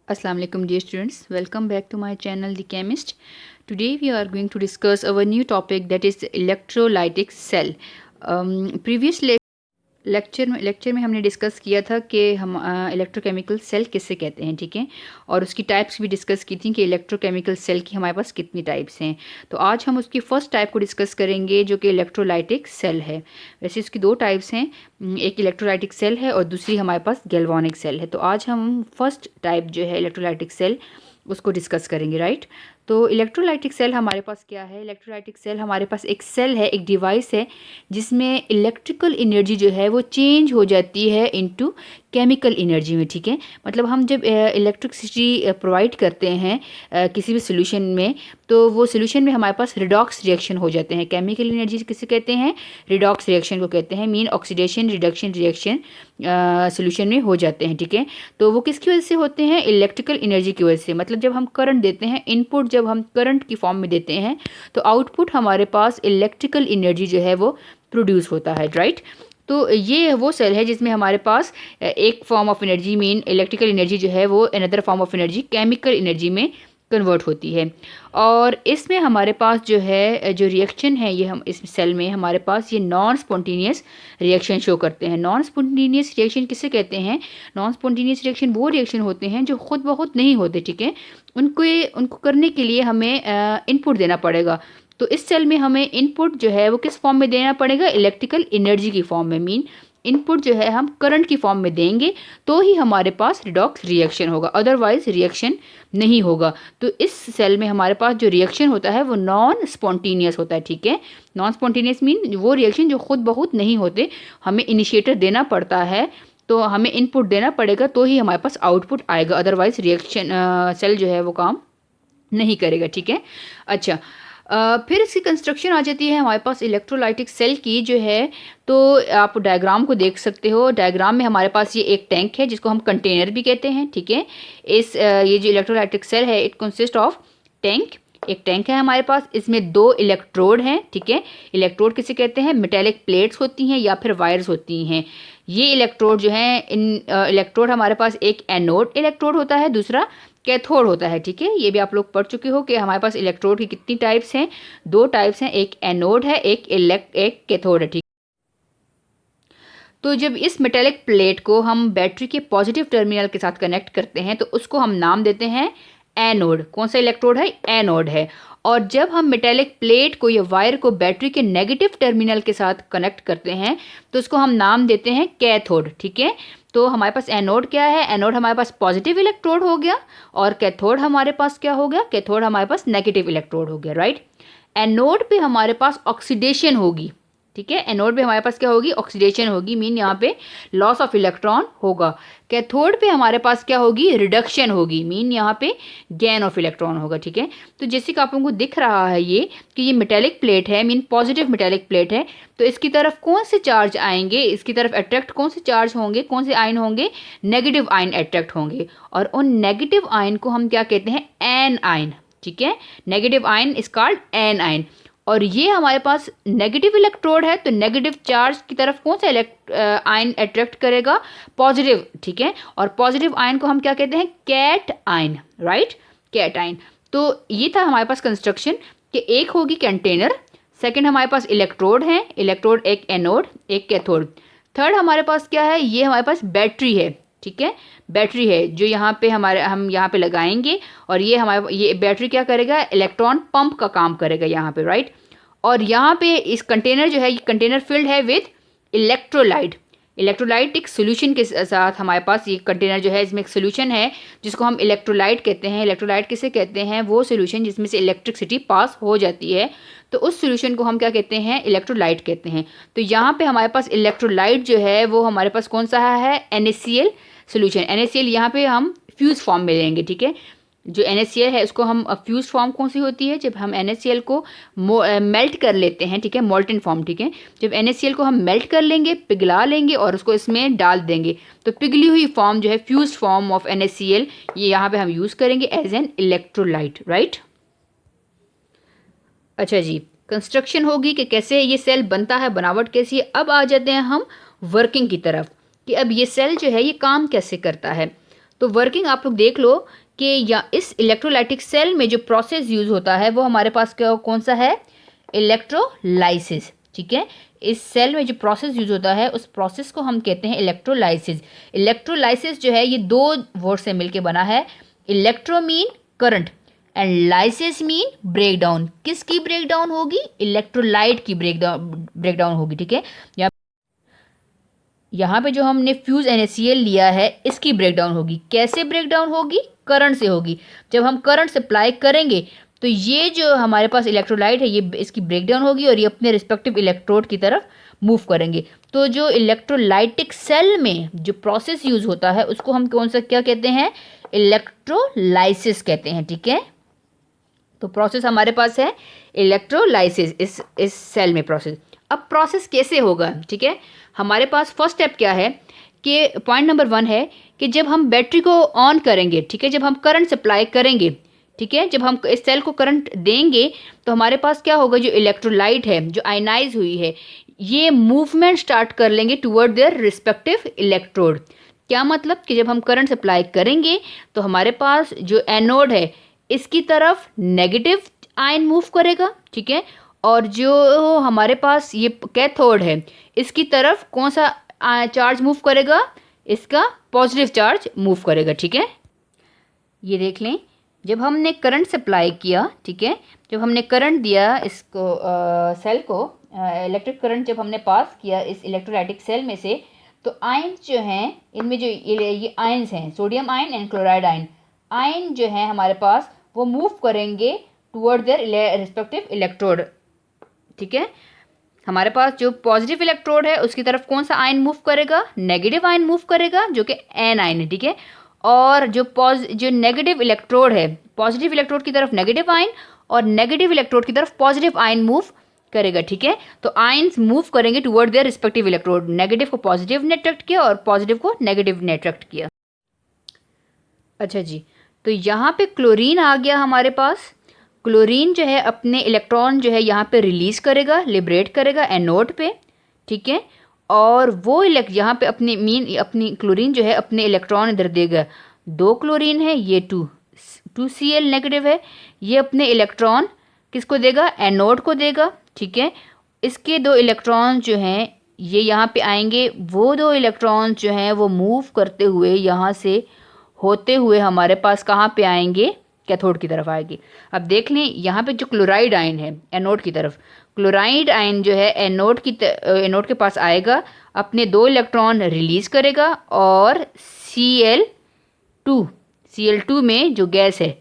Assalamu alaikum dear students, welcome back to my channel The Chemist. Today we are going to discuss our new topic, that is electrolytic cell. Previous lecture में हमने discuss किया था कि हम electrochemical cell किससे कहते हैं, ठीक है। और उसकी टाइप्स भी डिस्कस की थी कि इलेक्ट्रोकेमिकल सेल की हमारे पास कितनी टाइप्स हैं। तो आज हम उसकी फर्स्ट टाइप को डिस्कस करेंगे जो कि इलेक्ट्रोलाइटिक सेल है। वैसे इसकी दो टाइप्स हैं, एक इलेक्ट्रोलाइटिक सेल है और दूसरी हमारे पास गैल्वानिक सेल है। तो आज हम फर्स्ट टाइप जो है इलेक्ट्रोलाइटिक सेल उसको डिस्कस करेंगे, राइट। तो इलेक्ट्रोलाइटिक सेल हमारे पास क्या है? इलेक्ट्रोलाइटिक सेल हमारे पास एक सेल है, एक डिवाइस है जिसमें इलेक्ट्रिकल एनर्जी जो है वो चेंज हो जाती है इनटू केमिकल एनर्जी में, ठीक है। मतलब हम जब इलेक्ट्रिसिटी प्रोवाइड करते हैं किसी भी सोल्यूशन में, तो वो सोल्यूशन में हमारे पास रिडॉक्स रिएक्शन हो जाते हैं। केमिकल एनर्जी किसे कहते हैं? रिडॉक्स रिएक्शन को कहते हैं। Mean oxidation reduction reaction solution में हो जाते हैं, ठीक है। तो वो किसकी वजह से होते हैं? इलेक्ट्रिकल एनर्जी की वजह से। मतलब जब हम करंट देते हैं, इनपुट जब हम करंट की फॉर्म में देते हैं तो आउटपुट हमारे पास इलेक्ट्रिकल एनर्जी जो है वो प्रोड्यूस होता है, राइट। तो ये वो सेल है जिसमें हमारे पास एक form of energy mean electrical energy जो है वो another form of energy chemical energy में कन्वर्ट होती है। और इसमें हमारे पास जो है जो रिएक्शन है, ये हम इस सेल में हमारे पास ये नॉन स्पॉन्टेनियस रिएक्शन शो करते हैं। नॉन स्पॉन्टेनियस रिएक्शन किसे कहते हैं? नॉन स्पॉन्टेनियस रिएक्शन वो रिएक्शन होते हैं जो खुद ब खुद नहीं होते, ठीक है। उनको करने के लिए हमें इनपुट देना पड़ेगा। तो इस सेल में हमें इनपुट जो है वो किस फॉर्म में देना पड़ेगा? इलेक्ट्रिकल एनर्जी की फॉर्म में। मीन इनपुट जो है हम करंट की फॉर्म में देंगे तो ही हमारे पास रिडॉक्स रिएक्शन होगा, अदरवाइज रिएक्शन नहीं होगा। तो इस सेल में हमारे पास जो रिएक्शन होता है वो नॉन स्पॉन्टेनियस होता है, ठीक है। नॉन स्पॉन्टेनियस मीन वो रिएक्शन जो खुद ब खुद नहीं होते, हमें इनिशिएटर देना पड़ता है। तो हमें इनपुट देना पड़ेगा तो ही हमारे पास आउटपुट आएगा, अदरवाइज रिएक्शन सेल जो है वो काम नहीं करेगा, ठीक है। अच्छा, फिर इसकी कंस्ट्रक्शन आ जाती है हमारे पास इलेक्ट्रोलाइटिक सेल की जो है। तो आप डायग्राम को देख सकते हो। डायग्राम में हमारे पास ये एक टैंक है जिसको हम कंटेनर भी कहते हैं, ठीक है। ये जो इलेक्ट्रोलाइटिक सेल है इट कंसिस्ट ऑफ टैंक। एक टैंक है हमारे पास, इसमें दो इलेक्ट्रोड हैं, ठीक है। इलेक्ट्रोड किसे कहते हैं? मेटेलिक प्लेट्स होती हैं या फिर वायर्स होती हैं। ये इलेक्ट्रोड जो हैं, इन इलेक्ट्रोड हमारे पास एक एनोड इलेक्ट्रोड होता है, दूसरा कैथोड होता है, ठीक है। ये भी आप लोग पढ़ चुके हो कि हमारे पास इलेक्ट्रोड की कितनी टाइप्स हैं? दो टाइप्स हैं, एक एनोड है, एक कैथोड है, ठीक। तो जब इस मेटेलिक प्लेट को हम बैटरी के पॉजिटिव टर्मिनल के साथ कनेक्ट करते हैं तो उसको हम नाम देते हैं एनोड। कौन सा इलेक्ट्रोड है? एनोड है। और जब हम मेटेलिक प्लेट को या वायर को बैटरी के नेगेटिव टर्मिनल के साथ कनेक्ट करते हैं तो उसको हम नाम देते हैं कैथोड, ठीक है। तो हमारे पास एनोड क्या है? एनोड हमारे पास पॉजिटिव इलेक्ट्रोड हो गया और कैथोड हमारे पास क्या हो गया? कैथोड हमारे पास नेगेटिव इलेक्ट्रोड हो गया, राइट। एनोड पे हमारे पास ऑक्सीडेशन होगी, ठीक है। एनोड पे हमारे पास क्या होगी? ऑक्सीडेशन होगी, मीन यहाँ पे लॉस ऑफ इलेक्ट्रॉन होगा। कैथोड पे हमारे पास क्या होगी? रिडक्शन होगी, मीन यहाँ पे गेन ऑफ इलेक्ट्रॉन होगा, ठीक है। तो जैसे कि आप लोगों को दिख रहा है ये कि ये मेटेलिक प्लेट है, मीन पॉजिटिव मेटेलिक प्लेट है। तो इसकी तरफ कौन से चार्ज आएंगे? इसकी तरफ अट्रैक्ट कौन से चार्ज होंगे? कौन से आयन होंगे? नेगेटिव आयन अट्रैक्ट होंगे। और उन नेगेटिव आयन को हम क्या कहते हैं? एन आयन, ठीक है। Negative ion is called an ion. और ये हमारे पास नेगेटिव इलेक्ट्रोड है तो नेगेटिव चार्ज की तरफ कौन सा आयन अट्रैक्ट करेगा? पॉजिटिव, ठीक है। और पॉजिटिव आयन को हम क्या कहते हैं? Cation, right, cation. तो ये था हमारे पास कंस्ट्रक्शन कि एक होगी कंटेनर, सेकंड हमारे पास इलेक्ट्रोड है, इलेक्ट्रोड एक एनोड एक कैथोड। थर्ड हमारे पास क्या है? ये हमारे पास बैटरी है, ठीक है। बैटरी है जो यहाँ पे हम यहाँ पे लगाएंगे और ये बैटरी क्या करेगा? इलेक्ट्रॉन पंप का काम करेगा यहाँ पे, राइट। और यहाँ पे इस कंटेनर जो है, ये कंटेनर फिल्ड है विद इलेक्ट्रोलाइट। इलेक्ट्रोलाइट एक सोल्यूशन के साथ हमारे पास ये कंटेनर जो है, इसमें एक सोल्यूशन है जिसको हम इलेक्ट्रोलाइट कहते हैं। इलेक्ट्रोलाइट किसे कहते हैं? वो सोल्यूशन जिसमें से इलेक्ट्रिसिटी पास हो जाती है, तो उस सोल्यूशन को हम क्या कहते हैं? इलेक्ट्रोलाइट कहते हैं। तो यहाँ पे हमारे पास इलेक्ट्रोलाइट जो है वो हमारे पास कौन सा है? NaCl solution. NaCl यहाँ पे हम फ्यूज फॉर्म में लेंगे, ठीक है। जो NaCl है उसको हम फ्यूज फॉर्म कौन सी होती है? जब हम NaCl को मेल्ट कर लेते हैं, ठीक है, मोल्टन फॉर्म, ठीक है। जब NaCl को हम मेल्ट कर लेंगे, पिघला लेंगे और उसको इसमें डाल देंगे तो पिघली हुई फॉर्म जो है फ्यूज फॉर्म ऑफ NaCl, ये यहाँ पे हम यूज़ करेंगे एज एन इलेक्ट्रोलाइट, राइट। अच्छा जी, कंस्ट्रक्शन होगी कि कैसे ये सेल बनता है, बनावट कैसी है। अब आ जाते हैं हम वर्किंग की तरफ कि अब ये सेल जो है ये काम कैसे करता है। तो वर्किंग आप लोग देख लो कि या इस इलेक्ट्रोलाइटिक सेल में जो प्रोसेस यूज़ होता है वो हमारे पास कौन सा है, इलेक्ट्रोलाइसिस। ठीक है, इस सेल में जो प्रोसेस यूज होता है उस प्रोसेस को हम कहते हैं इलेक्ट्रोलाइसिस। इलेक्ट्रोलाइसिस जो है ये दो वर्ड से मिलके बना है। Electro mean current and lysis mean breakdown. किसकी ब्रेकडाउन होगी, इलेक्ट्रोलाइट की ब्रेकडाउन होगी। ठीक है, यहाँ पे जो हमने फ्यूज NaCl लिया है इसकी ब्रेकडाउन होगी। कैसे ब्रेकडाउन होगी, करंट से होगी। जब हम करंट सप्लाई करेंगे तो ये जो हमारे पास इलेक्ट्रोलाइट है ये इसकी ब्रेकडाउन होगी और ये अपने रिस्पेक्टिव इलेक्ट्रोड की तरफ मूव करेंगे। तो जो इलेक्ट्रोलाइटिक सेल में जो प्रोसेस यूज होता है उसको हम कौन सा क्या कहते हैं, इलेक्ट्रोलाइसिस कहते हैं। ठीक है, तो प्रोसेस हमारे पास है इलेक्ट्रोलाइसिस, इस सेल में प्रोसेस। अब प्रोसेस कैसे होगा, ठीक है, हमारे पास फर्स्ट स्टेप क्या है कि पॉइंट नंबर 1 है कि जब हम बैटरी को ऑन करेंगे, ठीक है, जब हम करंट सप्लाई करेंगे, ठीक है, जब हम इस सेल को करंट देंगे तो हमारे पास क्या होगा, जो इलेक्ट्रोलाइट है जो आयनाइज हुई है ये मूवमेंट स्टार्ट कर लेंगे टुवर्ड देयर रिस्पेक्टिव इलेक्ट्रोड। क्या मतलब कि जब हम करंट सप्लाई करेंगे तो हमारे पास जो एनोड है इसकी तरफ नेगेटिव आयन मूव करेगा। ठीक है, और जो हमारे पास ये कैथोड है इसकी तरफ कौन सा चार्ज मूव करेगा, इसका पॉजिटिव चार्ज मूव करेगा। ठीक है, ये देख लें, जब हमने करंट सप्लाई किया, ठीक है, जब हमने करंट दिया इसको सेल को, इलेक्ट्रिक करंट जब हमने पास किया इस इलेक्ट्रोलाइटिक सेल में से, तो आयंस जो हैं इनमें जो ये आयंस हैं, sodium ion and chloride ion जो है हमारे पास वो मूव करेंगे टुवर्ड देयर रिस्पेक्टिव इलेक्ट्रोड। ठीक है, हमारे पास जो पॉजिटिव इलेक्ट्रोड है उसकी तरफ कौन सा आयन मूव करेगा, नेगेटिव आयन मूव करेगा जो कि एन आयन है। ठीक है, और जो नेगेटिव इलेक्ट्रोड है, पॉजिटिव इलेक्ट्रोड की तरफ नेगेटिव आयन और नेगेटिव इलेक्ट्रोड की तरफ पॉजिटिव आयन मूव करेगा। ठीक है, तो आयन्स मूव करेंगे toward their respective electrode. Negative को पॉजिटिव ने अट्रैक्ट किया और पॉजिटिव को नेगेटिव ने अट्रैक्ट किया। अच्छा जी, तो यहाँ पे क्लोरीन आ गया हमारे पास। क्लोरीन जो है अपने इलेक्ट्रॉन जो है यहाँ पे रिलीज करेगा, लिबरेट करेगा एनोड पे। ठीक है, और वो यहाँ पे अपनी क्लोरीन जो है अपने इलेक्ट्रॉन इधर देगा। 2 क्लोरीन है, ये 2Cl नेगेटिव है, ये अपने इलेक्ट्रॉन किसको देगा, एनोड को देगा। ठीक है, इसके 2 इलेक्ट्रॉन जो हैं ये यहाँ पे आएंगे। वो 2 इलेक्ट्रॉन जो हैं वो मूव करते हुए यहाँ से होते हुए हमारे पास कहाँ पे आएंगे, कैथोड की तरफ आएगी। अब देख लें यहाँ पे जो क्लोराइड आयन है एनोड की तरफ, क्लोराइड आयन जो है एनोड के पास आएगा, अपने 2 इलेक्ट्रॉन रिलीज करेगा और Cl2 में जो गैस है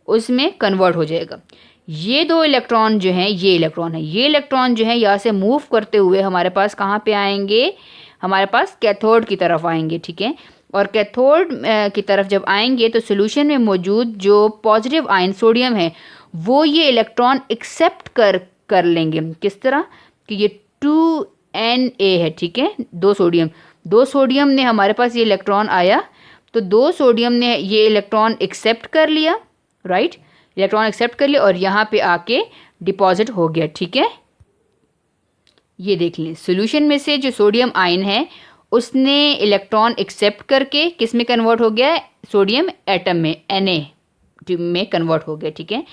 उसमें कन्वर्ट हो जाएगा। ये 2 इलेक्ट्रॉन जो हैं ये इलेक्ट्रॉन जो है यहाँ से मूव करते हुए हमारे पास कहाँ पे आएंगे, हमारे पास कैथोड की तरफ आएंगे। ठीक है, और कैथोड की तरफ जब आएंगे तो सोल्यूशन में मौजूद जो पॉजिटिव आयन सोडियम है वो ये इलेक्ट्रॉन एक्सेप्ट कर लेंगे। किस तरह कि ये 2Na है। ठीक है, 2 सोडियम ने हमारे पास ये इलेक्ट्रॉन आया, तो 2 सोडियम ने ये इलेक्ट्रॉन एक्सेप्ट कर लिया, राइट, इलेक्ट्रॉन एक्सेप्ट कर लिया और यहाँ पे आके डिपॉजिट हो गया। ठीक है, ये देख लें, सोल्यूशन में से जो सोडियम आयन है उसने इलेक्ट्रॉन एक्सेप्ट करके किस में कन्वर्ट हो गया, सोडियम एटम में Na में कन्वर्ट हो गया। ठीक है,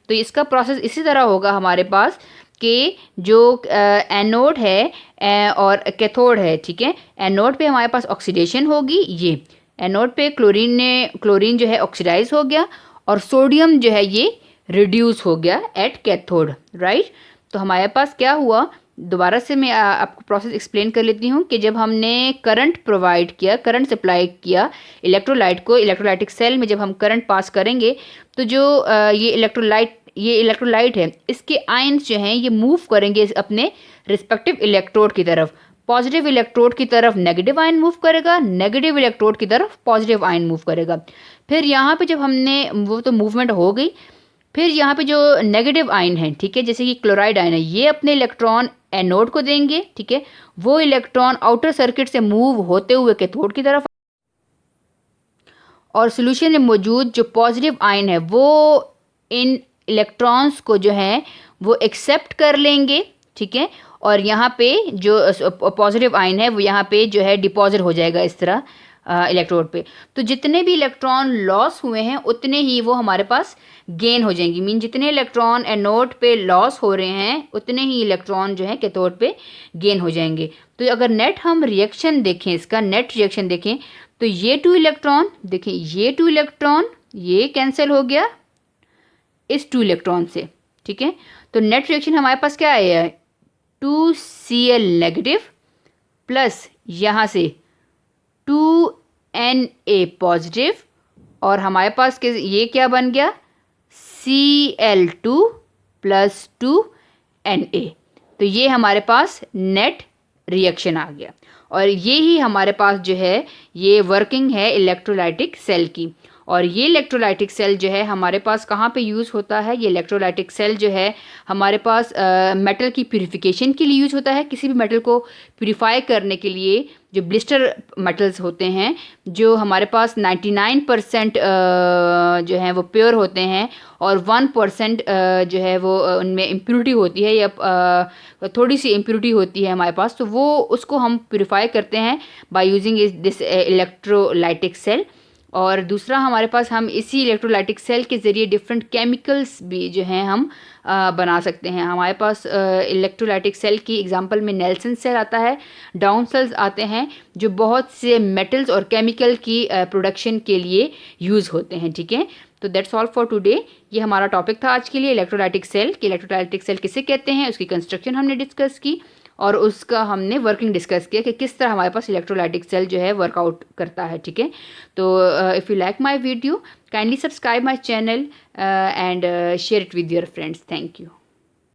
तो इसका प्रोसेस इसी तरह होगा हमारे पास कि जो एनोड है और कैथोड है। ठीक है, एनोड पे हमारे पास ऑक्सीडेशन होगी, ये एनोड पे क्लोरीन जो है ऑक्सीडाइज हो गया और सोडियम जो है ये रिड्यूस हो गया एट कैथोड, राइट। तो हमारे पास क्या हुआ, दोबारा से मैं आपको प्रोसेस एक्सप्लेन कर लेती हूँ कि जब हमने करंट प्रोवाइड किया, करंट सप्लाई किया इलेक्ट्रोलाइट को, इलेक्ट्रोलाइटिक सेल में जब हम करंट पास करेंगे तो जो ये इलेक्ट्रोलाइट है इसके आयन्स जो हैं ये मूव करेंगे अपने रिस्पेक्टिव इलेक्ट्रोड की तरफ। पॉजिटिव इलेक्ट्रोड की तरफ नेगेटिव आयन मूव करेगा, नेगेटिव इलेक्ट्रोड की तरफ पॉजिटिव आयन मूव करेगा। फिर यहाँ पे जब हमने वो तो मूवमेंट हो गई, फिर यहाँ पे जो नेगेटिव आयन है, ठीक है, जैसे कि क्लोराइड आयन है, ये अपने इलेक्ट्रॉन एनोड को देंगे। ठीक है, वो इलेक्ट्रॉन आउटर सर्किट से मूव होते हुए कैथोड की तरफ, और सोल्यूशन में मौजूद जो पॉजिटिव आयन है वो इन इलेक्ट्रॉन्स को जो है वो एक्सेप्ट कर लेंगे। ठीक है, और यहाँ पे जो पॉजिटिव आयन है वो यहाँ पे जो है डिपॉजिट हो जाएगा इस तरह इलेक्ट्रोड पे। तो जितने भी इलेक्ट्रॉन लॉस हुए हैं उतने ही वो हमारे पास गेन हो जाएंगी। मीन जितने इलेक्ट्रॉन एनोड पे लॉस हो रहे हैं उतने ही इलेक्ट्रॉन जो है कैथोड पे गेन हो जाएंगे। तो अगर नेट हम रिएक्शन देखें, इसका नेट रिएक्शन देखें, तो ये 2 इलेक्ट्रॉन देखें, ये 2 इलेक्ट्रॉन ये कैंसिल हो गया इस 2 इलेक्ट्रॉन से, ठीक है। तो नेट रिएक्शन हमारे पास क्या आया है, 2Cl नेगेटिव प्लस यहाँ से 2Na पॉजिटिव, और हमारे पास ये क्या बन गया, Cl2 प्लस 2Na। तो ये हमारे पास नेट रिएक्शन आ गया, और ये ही हमारे पास जो है ये वर्किंग है इलेक्ट्रोलाइटिक सेल की। और ये इलेक्ट्रोलाइटिक सेल जो है हमारे पास कहाँ पे यूज़ होता है, ये इलेक्ट्रोलाइटिक सेल जो है हमारे पास मेटल की प्यूरिफिकेशन के लिए यूज़ होता है। किसी भी मेटल को प्यूरिफाई करने के लिए जो ब्लिस्टर मेटल्स होते हैं, जो हमारे पास 99% जो है वो प्योर होते हैं, और 1% जो है वो उनमें इम्प्योरिटी होती है, या थोड़ी सी इम्प्योरिटी होती है हमारे पास, तो वो उसको हम प्यूरिफाई करते हैं by using this electrolytic cell. और दूसरा हमारे पास हम इसी इलेक्ट्रोलाइटिक सेल के ज़रिए डिफरेंट केमिकल्स भी जो हैं हम बना सकते हैं। हमारे पास इलेक्ट्रोलाइटिक सेल की एग्जांपल में नेल्सन सेल आता है, डाउन सेल्स आते हैं, जो बहुत से मेटल्स और केमिकल की प्रोडक्शन के लिए यूज़ होते हैं, ठीक है। तो दैट्स ऑल फॉर टुडे। ये हमारा टॉपिक था आज के लिए, इलेक्ट्रोलाइटिक सेल कि इलेक्ट्रोलाइटिक सेल किसे कहते हैं, उसकी कंस्ट्रक्शन हमने डिस्कस की, और उसका हमने वर्किंग डिस्कस किया कि किस तरह हमारे पास इलेक्ट्रोलाइटिक सेल जो है वर्कआउट करता है, ठीक है। तो if you like my video, kindly subscribe my channel and share it with your friends. Thank you.